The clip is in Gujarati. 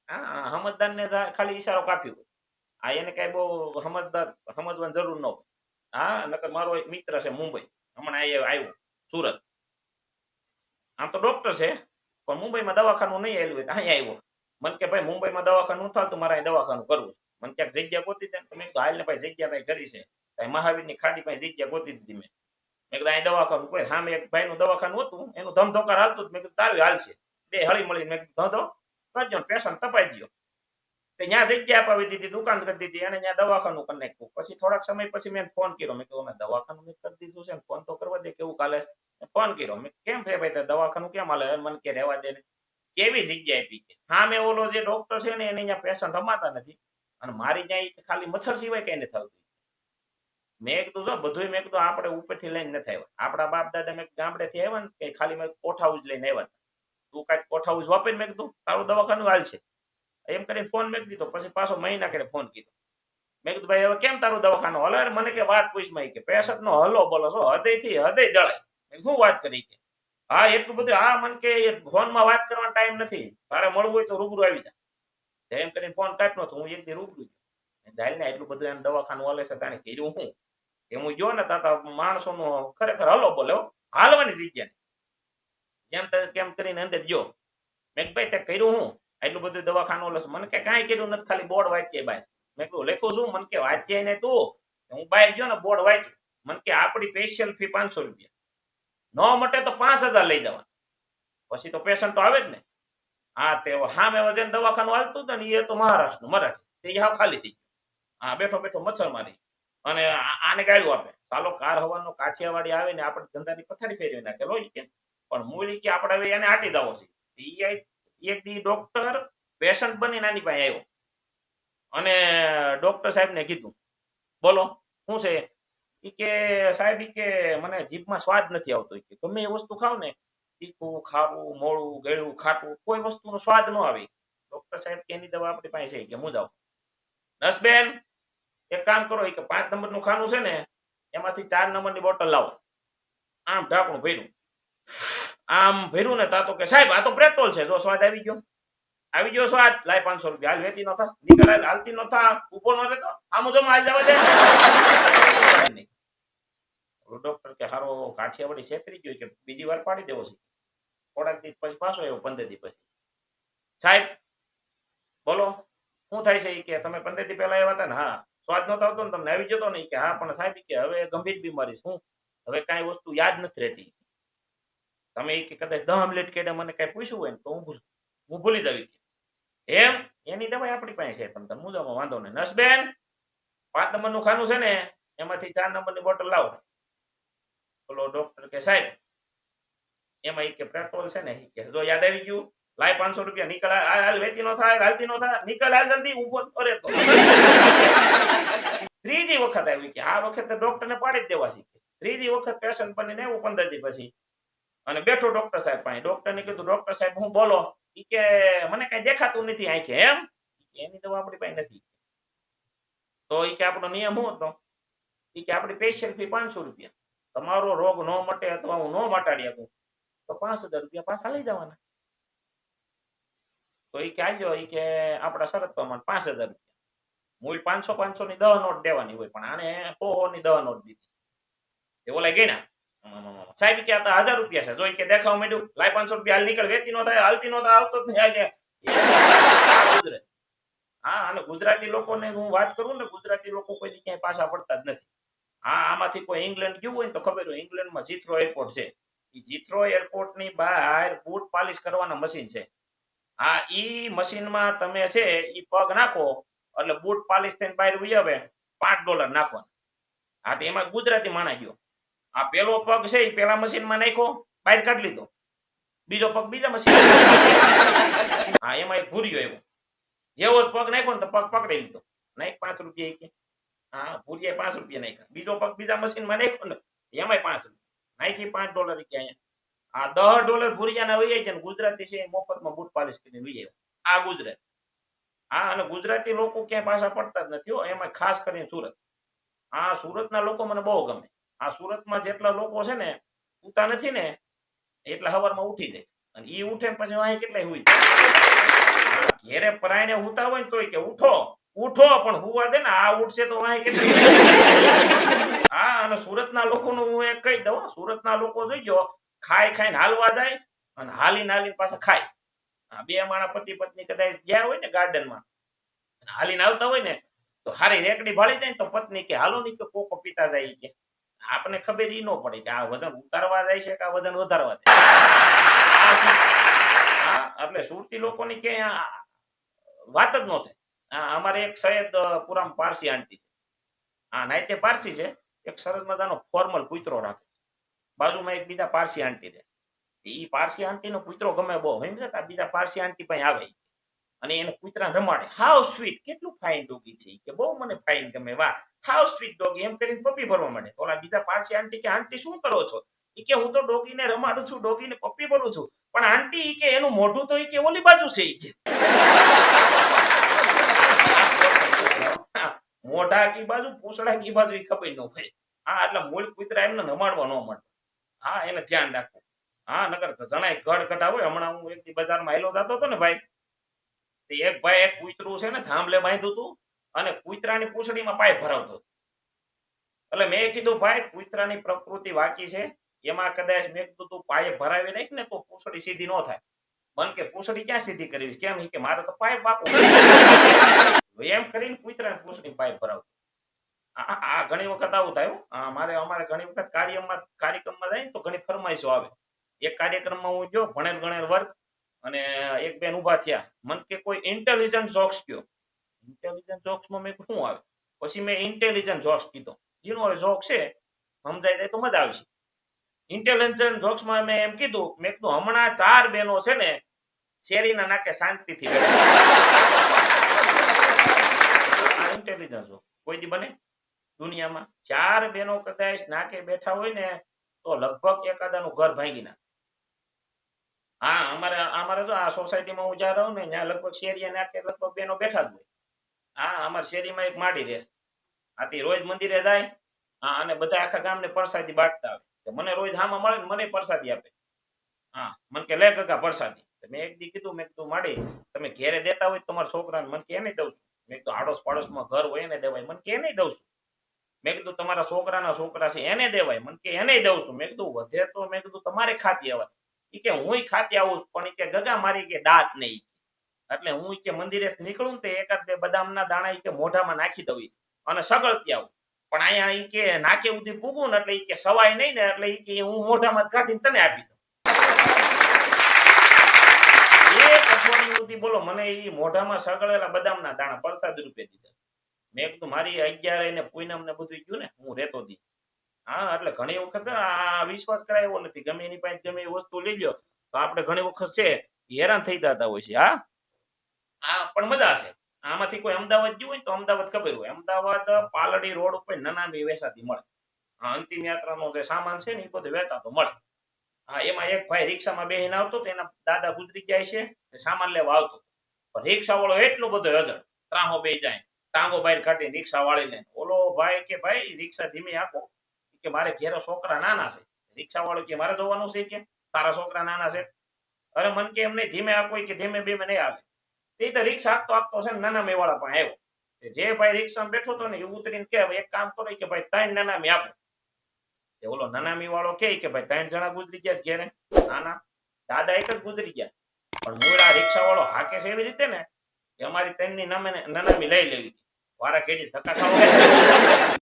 હા, સમજદાર ને ખાલી ઈશારો કાપ્યો. આ એને કઈ બહુ સમજવાની જરૂર ન હોય. હા, નકર મારો એક મિત્ર છે મુંબઈ, હમણાં આવ્યો સુરત. આમ તો ડોક્ટર છે, પણ મુંબઈમાં દવાખાનું નહીં આવેલું હોય અહીંયા આવ્યો. મને કે ભાઈ મુંબઈમાં દવાખાનું થતું, મારે અહીં દવાખાનું કરવું. મને ક્યાંક જગ્યા ગોતી દે. મેં કીધું હાલ ને ભાઈ, જગ્યા કઈ કરી છે મહાવીરની ખાડી પાસે જગ્યા ગોતી દીધી મેં કીધું અહીં દવાખાનું કોઈ સામે એક ભાઈનું દવાખાનું હતું, એનું ધમધોકાર હાલતું. મેં કીધું તારું હાલશે, બે હળી મળી મેં કીધું ધંધો કરજો, પેશન્ટ તપાઈ દો. ત્યાં જગ્યા અપાવી દીધી, દુકાન કરી દીધી, અને ત્યાં દવાખાનું કરી નાખ્યું. પછી થોડાક સમય પછી મેં ફોન કર્યો, મેં કીધું અમે દવાખાનું કરી દીધું છે, ફોન તો કરવા દે, કેવું કાલે ફોન કર્યો. મેં કેમ છે ભાઈ, દવાખાનું કેમ હાલે? મને કે રહેવા દે ને. કેવી જગ્યા આપી કે હા, મેં ઓલો જે ડોક્ટર છે ને એને અહીંયા પેશન્ટ રમાતા નથી, અને મારી ત્યાં ખાલી મચ્છર સિવાય કઈ નથી થતું. મેં કીધું જો બધું, મેં કીધું આપણે ઉપરથી લઈને નથી આવ્યા, આપણા બાપ દાદા મેં ગામડેથી આવ્યા ને કે ખાલી મેં કોઠા હાઉસ લઈને આવ્યા. તું કાંઈક કોઠા હાઉસ વાપરીને મેં કીધું તારું દવાખાનું હાલ છે એમ કરીને ફોન મેં દીધો. પછી પાછો મહિના કરે ફોન કીધો. મેં કીધું ભાઈ હવે કેમ તારું દવાખાનું હલે? મને કે વાત પૂછમાં કે પેશન્ટ નો હલો બોલો છો, હૃદય થી હૃદય જળાય. શું વાત કરી કે હા એટલું બધું? હા, મને કે ફોનમાં વાત કરવાનો ટાઈમ નથી, તારે મળવું હોય તો રૂબરૂ આવી જા. એમ કરીને ફોન કાપ્યો નતો. હું એક દી રૂબરૂ ધાલ ને એટલું બધું એમ દવાખાનું હાલે છે, તાણે કર્યું હું એ હું જો ને તાતા માણસો નો ખરેખર હલો બોલ્યો હાલવાની જગ્યા જેમ કેમ કરીને અંદર જો. મેં ભાઈ તે કર્યું હું એટલું બધું દવાખાનું હલે છે? મને કે કાંઈ કર્યું નથી, ખાલી બોર્ડ વાંચીએ બાય. મેં કીધું લખ્યું શું? મને કે વાંચીએ ને તું. હું બહાર ગયો ને બોર્ડ વાંચ્યું. મને કે આપણી સ્પેશિયલ ફી 500 રૂપિયા, ન મટે તો 5000 લઈ જવા. પછી તો પેશન્ટ તો આવે જ ને. હા, તે સામે વજન દવાખાનું હાલતું હતું ને, એ તો મહારાષ્ટ્રનું મરાઠી, તે હાવ ખાલી થઈ ગયું. હા, બેઠો બેઠો મચ્છર મારી અને આને ગાળ્યું આપે. ચાલો કાર હવાનો કાઠિયાવાડી આવે ને આપણે ધંધાની પથારી ફેરવી નાખેલો કે, પણ મૂળી કે આપણે હવે એને આટી દાવો છે. એક દી ડોક્ટર પેશન્ટ બની નાની પાસે આવ્યો અને ડોક્ટર સાહેબને કીધું બોલો શું છે? કે સાહેબ કે મને જીભમાં સ્વાદ નથી આવતો, કે ગમે એ વસ્તુ ખાવ ને તીખું ખાવું, મોળું, ગળ્યું, ખાટું, કોઈ વસ્તુનો સ્વાદ ન આવે. ડોક્ટર સાહેબ કે એની દવા આપણી પાસે છે કે હું જાઉં. નસબેન એક કામ કરો કે 5 નંબરનું ખાનું છે ને એમાંથી 4 નંબરની બોટલ લાવો. આમ ઢાંકણું ભર્યું, આમ ભર્યું ને તા તો કે સાહેબ આ તો પેટ્રોલ છે, જો સ્વાદ આવી ગયો. આવી ગયો સ્વાદ, લાય 500 રૂપિયા હાલ, વેતી ન થા, નીકળ હાલતી ન થા, ઉભો ન રહેતો, આમ જો હાલ જવા દે. ડોક્ટર કે હારો કાઠિયાવાડી છેતરી ગયો કે બીજી વાર પાડી દેવો છે. થોડાક દિવસ પછી પાછો આવ્યો, 15 દિવસ પછી. સાહેબ બોલો શું થાય છે? કે તમે 15 દી પહેલા આવ્યા હતા ને? હા. સ્વાદ નતો આવતો ને તમને? આવી જતો નહીં? કે હા, પણ સાહેબ કે હવે ગંભીર બીમારી શું, હવે કાંઈ વસ્તુ યાદ નથી રહેતી. તમે કે કદાચ 10 મિનિટ કેડે મને કઈ પૂછ્યું હોય ને તો હું ભૂલી જાવી. એમ એની દવાઈ આપણી પાસે છે, તમે મુજામાં વાંધો નહીં. નસબેન 5 નંબરનું ખાનું છે ને એમાંથી 4 નંબરની બોટલ લાવો. બોલો ડોક્ટર કે સાહેબ એમાં કે પેટ્રોલ છે ને, કે જો યાદ આવી ગયું, લાય 500 રૂપિયા, નીકળ હાલ, વેતી નો થાય, હાલતી નો થાય, નીકળ હાલ જલ્દી, ઉભો અરે તો. ત્રીજી વખત આવી કે આ વખતે ડોક્ટરને પાડી જ દેવા છે. ત્રીજી વખત પેશન્ટ બનીને એવું 15 દી પછી અને બેઠો ડોક્ટર સાહેબ પાસે. ડોક્ટરને કીધું ડોક્ટર સાહેબ હું બોલો? કે મને કઈ દેખાતું નથી આંખે. એમ એની દવા આપણી પાસે નથી. તો કે આપણો નિયમ શું હતો? કે આપણી સ્પેશિયલ ફી 500 રૂપિયા. તમારો રોગ ન મટે અથવા હું ન મટાડી આપું તો 5000 રૂપિયા પાછા લઈ જવાના. તો કે આજો કે આપણા શરત પ્રમાણે 5000 રૂપિયા. મૂળ 500 ની 10 નોટ દેવાની હોય, પણ આને 100 ની 10 નોટ દીધી. એ ઓલા ગણ્યા, સાહેબ કે આ 1000 રૂપિયા છે. જો કે દેખાવ માંડ્યું, લાય 500 રૂપિયા હાલ, નીકળ, વેતી નો થાય, હાલતી નો થાય, આવતો જ નહીં. હા, અને ગુજરાતી લોકોને હું વાત કરું ને, ગુજરાતી લોકો કોઈ ક્યાંય પાછા પડતા જ નથી. હા, આમાંથી કોઈ ઇંગ્લેન્ડ ગયું હોય તો ખબર હોય, ઇંગ્લેન્ડમાં જીથ્રો એરપોર્ટ છે. એ જીથ્રો એરપોર્ટ ની બહાર બૂટ પાલિશ કરવાના મશીન છે. હા, ઈ મશીનમાં તમે છે ઈ પગ નાખો એટલે બૂટ પાલિશ થઈને બહાર ઉઈ આવે, $5 નાખવાના. હા, તો એમાં ગુજરાતી માણા ગયો. આ પેલો પગ છે એ પેલા મશીનમાં નાખ્યો, બહાર કાઢી લીધો. બીજો પગ બીજા મશીન. હા, એમાં એક ભૂર્યો એવો જેવો જ પગ નાખ્યો ને તો પગ પકડી લીધો. નાખ 5 રૂપિયા કે. હા, ભૂરિયા 5 રૂપિયા નાખ્યા. બીજો પગ બીજા મશીનમાં નાખ્યો ને એમાંય 5 રૂપિયા નાખી, $5 કે અહીંયા. આ $10 ભૂરિયાના વહી જાય ને ગુજરાતી છે મફતમાં બૂટ પાલિશ કરીને વહી જાય. આ ગુજરાત. હા, અને ગુજરાતી લોકો ક્યાંય પાછા પડતા જ નથી હો, એમાં ખાસ કરીને સુરત. આ સુરતના લોકો મને બહુ ગમે. આ સુરતમાં જેટલા લોકો છે ને ઉતા નથી ને એટલા સવારમાં ઉઠી જાય અને ઈ ઉઠે ને પછી વાંહે કેટલાય હુઈ ઘેરે પરાઈને હુતા હોય ને તોય કે ઉઠો ઉઠો, પણ હુવા દે ને, આ ઉઠશે તો વાંહે કેટલાય હા. અને સુરતના લોકોનું હું એક કહી દઉં, સુરતના લોકો જોઈજો ખાઈ ખાઈને હાલવા જાય અને હાલીને હાલીને પાછા ખાય. બે માણા પતિ પત્ની કદાચ ગયા હોય ને ગાર્ડનમાં, હાલીને આવતા હોય ને તો હારી રેકડી ભાળી જાય ને તો પત્ની કે હાલો ની કે કોકો પીતા જાય કે આપણે ખબર ઈ ન પડે કે આ વજન ઉતારવા જાય છે કે આ વજન વધારવા જાય. હા, એટલે સુરતી લોકોની કે વાત જ ન થાય. અમારે એક સૈયદ પુરામ પારસી આંટી છે, નાઈતે પારસી છે, એક સરસ મજાનો ફોર્મલ કૂતરો રાખે, બાજુમાં એક બીજા પારસી આંટી રહે. ઈ પારસી આંટી નો કૂતરો ગમે બહુ, સમજ્યા? બીજા પારસી આંટી પાસે આવે અને એને કૂતરા રમાડે, હાવ સ્વીટ, કેટલું ફાઇન ડોગી છે કે બહુ મને ફાઇન ગમે, વાહ હાવ સ્વીટ ડોગી, એમ કરીને પપ્પી ભરવા માંડે. ઓલા બીજા પારસી આંટી કે આંટી શું કરો છો? ઈ કે હું તો ડોગીને રમાડું છું, ડોગીને પપ્પી ભરું છું. પણ આંટી ઈ કે એનું મોઢું તો ઈ કે ઓલી બાજુ છે ઈ કે મોઢા કી બાજુ પૂંછડા કી બાજુ ઈ ખબર ન હોય. હા, એટલે મૂળ કૂતરા એમને રમાડવા ન મળે. હા, એને ધ્યાન રાખવું. હા, નકર જણાય ગઢ કઢા હોય. હમણાં હું એક દી બજારમાં આયલો જતો હતો ને ભાઈ, એક ભાઈ એક કૂતરું છે ને થાંભલે બાંધ્યું હતું અને કૂતરાની પૂંછડીમાં પાઇપ ભરાવતો. એટલે મેં કીધું ભાઈ કૂતરાની પ્રકૃતિ વાકી છે, એમાં કદાચ મેં કીધું તું પાઇપ ભરાવી નાખ ને તો પૂંછડી સીધી ન થાય. મન કે પૂંછડી ક્યાં સીધી કરવી? કેમ? કે મારે તો પાઇપ વાકો એમ કરીને કૂતરાની પૂંછડી પાઇપ ભરાવતો. આ ઘણી વખત આવું થાય. અમારે ઘણી વખત કાર્યક્રમમાં જાય ને તો ઘણી ફરમાઈશો આવે. એક કાર્યક્રમમાં હું ગયો, ભણેલ ગણેલ વર્ગ, અને એક બેન ઉભા થયા, મન કે કોઈ ઇન્ટેલિજન્ટ જોક્સ કયો. ઇન્ટેલિજન્ટ જોક્સમાં મેં શું આવે? પછી મેં ઇન્ટેલિજન્ટ જોક્સ કીધો. જેનો જોક છે સમજાઈ જાય તો મજા આવશે. ઇન્ટેલિજન્ટ જોક્સમાં મેં એમ કીધું, મેં કીધું હમણાં 4 બહેનો છે ને શેરીના નાકે શાંતિથી બેઠા. ઇન્ટેલિજન્ટ જોક કોઈ દી બને દુનિયામાં? 4 બહેનો કદાચ નાકે બેઠા હોય ને તો લગભગ એકાદાનું ઘર ભાંગી નાખે. હા, અમારે તો આ સોસાયટીમાં હું જ્યાં રહું ને ત્યાં લગભગ શેરીએ નાકે લગભગ બહેનો બેઠા જ હોય. હા, અમારી શેરીમાં એક માડી રહે, આથી રોજ મંદિરે જાય. હા, અને બધા આખા ગામને પ્રસાદી બાંટતા આવે. મને રોજ હામાં મળે ને મને પ્રસાદી આપે. હા, મને કે લે કાકા પ્રસાદી. મેં એક દી કીધું, મેં કીધું માડી તમે ઘેરે દેતા હોય તમારા છોકરાને, મને કે એને દઉં છું. મેં કીધું આડોશ પાડોશમાં ઘર હોય એને દેવાય, મને કે એને દઉં છું. મેં કીધું તમારા છોકરાના છોકરા છે એને દેવાય, મને કે એને દઉં છું. મેં કીધું વધે તો મેં કીધું તમારે ખાતી આવાય. ઈ કે હુંય ખાતી આવું, પણ ઈ કે ગગા મારી કે દાંત નહીં. એટલે હું ઈ કે મંદિરે નીકળું ને તો એકાદ બે બદામના દાણા ઈ કે મોઢામાં નાખી દઉં અને સગળતી આવું. પણ અહીંયા ઈ કે નાકે સુધી પૂગું ને એટલે ઈ કે સવાય નહીં ને એટલે ઈ કે હું મોઢામાં કાઢીને તને આપી દઉં. એક અઠવાડિયું સુધી બોલો મને ઈ મોઢામાં સગળેલા બદામના દાણા પ્રસાદ રૂપે દીધા. મેં કીધું મારી 11 ને પૂનમ ને બધું ગયું ને હું રહેતો દી. હા, એટલે ઘણી વખત આ વિશ્વાસ કરાય એવો નથી. ગમે એની પાસે ગમે એ વસ્તુ લઈ લ્યો તો આપણે ઘણી વખત છે હેરાન થઈ જતા હોય છે. હા, પણ મજા છે. આમાંથી કોઈ અમદાવાદ ગયું હોય તો અમદાવાદ ખબર હોય, અમદાવાદ પાલડી રોડ ઉપર નનામી વેચાતી મળે. અંતિમ યાત્રાનો જે સામાન છે ને એ બધું વેચાતો મળે. હા, એમાં એક ભાઈ રિક્ષામાં બેસીને આવતો તો એના દાદા ગુજરી જાય છે, સામાન લેવા આવતો. પણ રિક્ષા વાળો એટલો બધો અજળ, ત્રાહો બે જાય, ટાંગો બહાર કાઢી રિક્ષા વાળીને. ઓલો ભાઈ કે ભાઈ રિક્ષા ધીમી આપો, કે મારે ઘેરે છોકરા નાના છે. રિક્ષા વાળો કે મારે જોવાનું છે કે તારા છોકરા નાના છે? અરે મન કે એમને ધીમે આપો કે ધીમે બે નહીં આવે. એ તો રિક્ષા આપતો છે ને નાના મેવાળા પણ આવ્યો. જે ભાઈ રિક્ષામાં બેઠો હતો ને એ ઉતરીને કે એક કામ કરો કે ભાઈ 3 નાનામી આપો. ઓલો નાનામી વાળો કે ભાઈ 3 જણા ગુજરી ગયા ઘેરે? ના, દાદા એક જ ગુજરી ગયા. પણ મૂળ આ રિક્ષા વાળો હાકે છે એવી રીતે ને કે અમારી 3 ની નનામી લઈ લેવી. વારા ખેડી ધક્કા ખાવા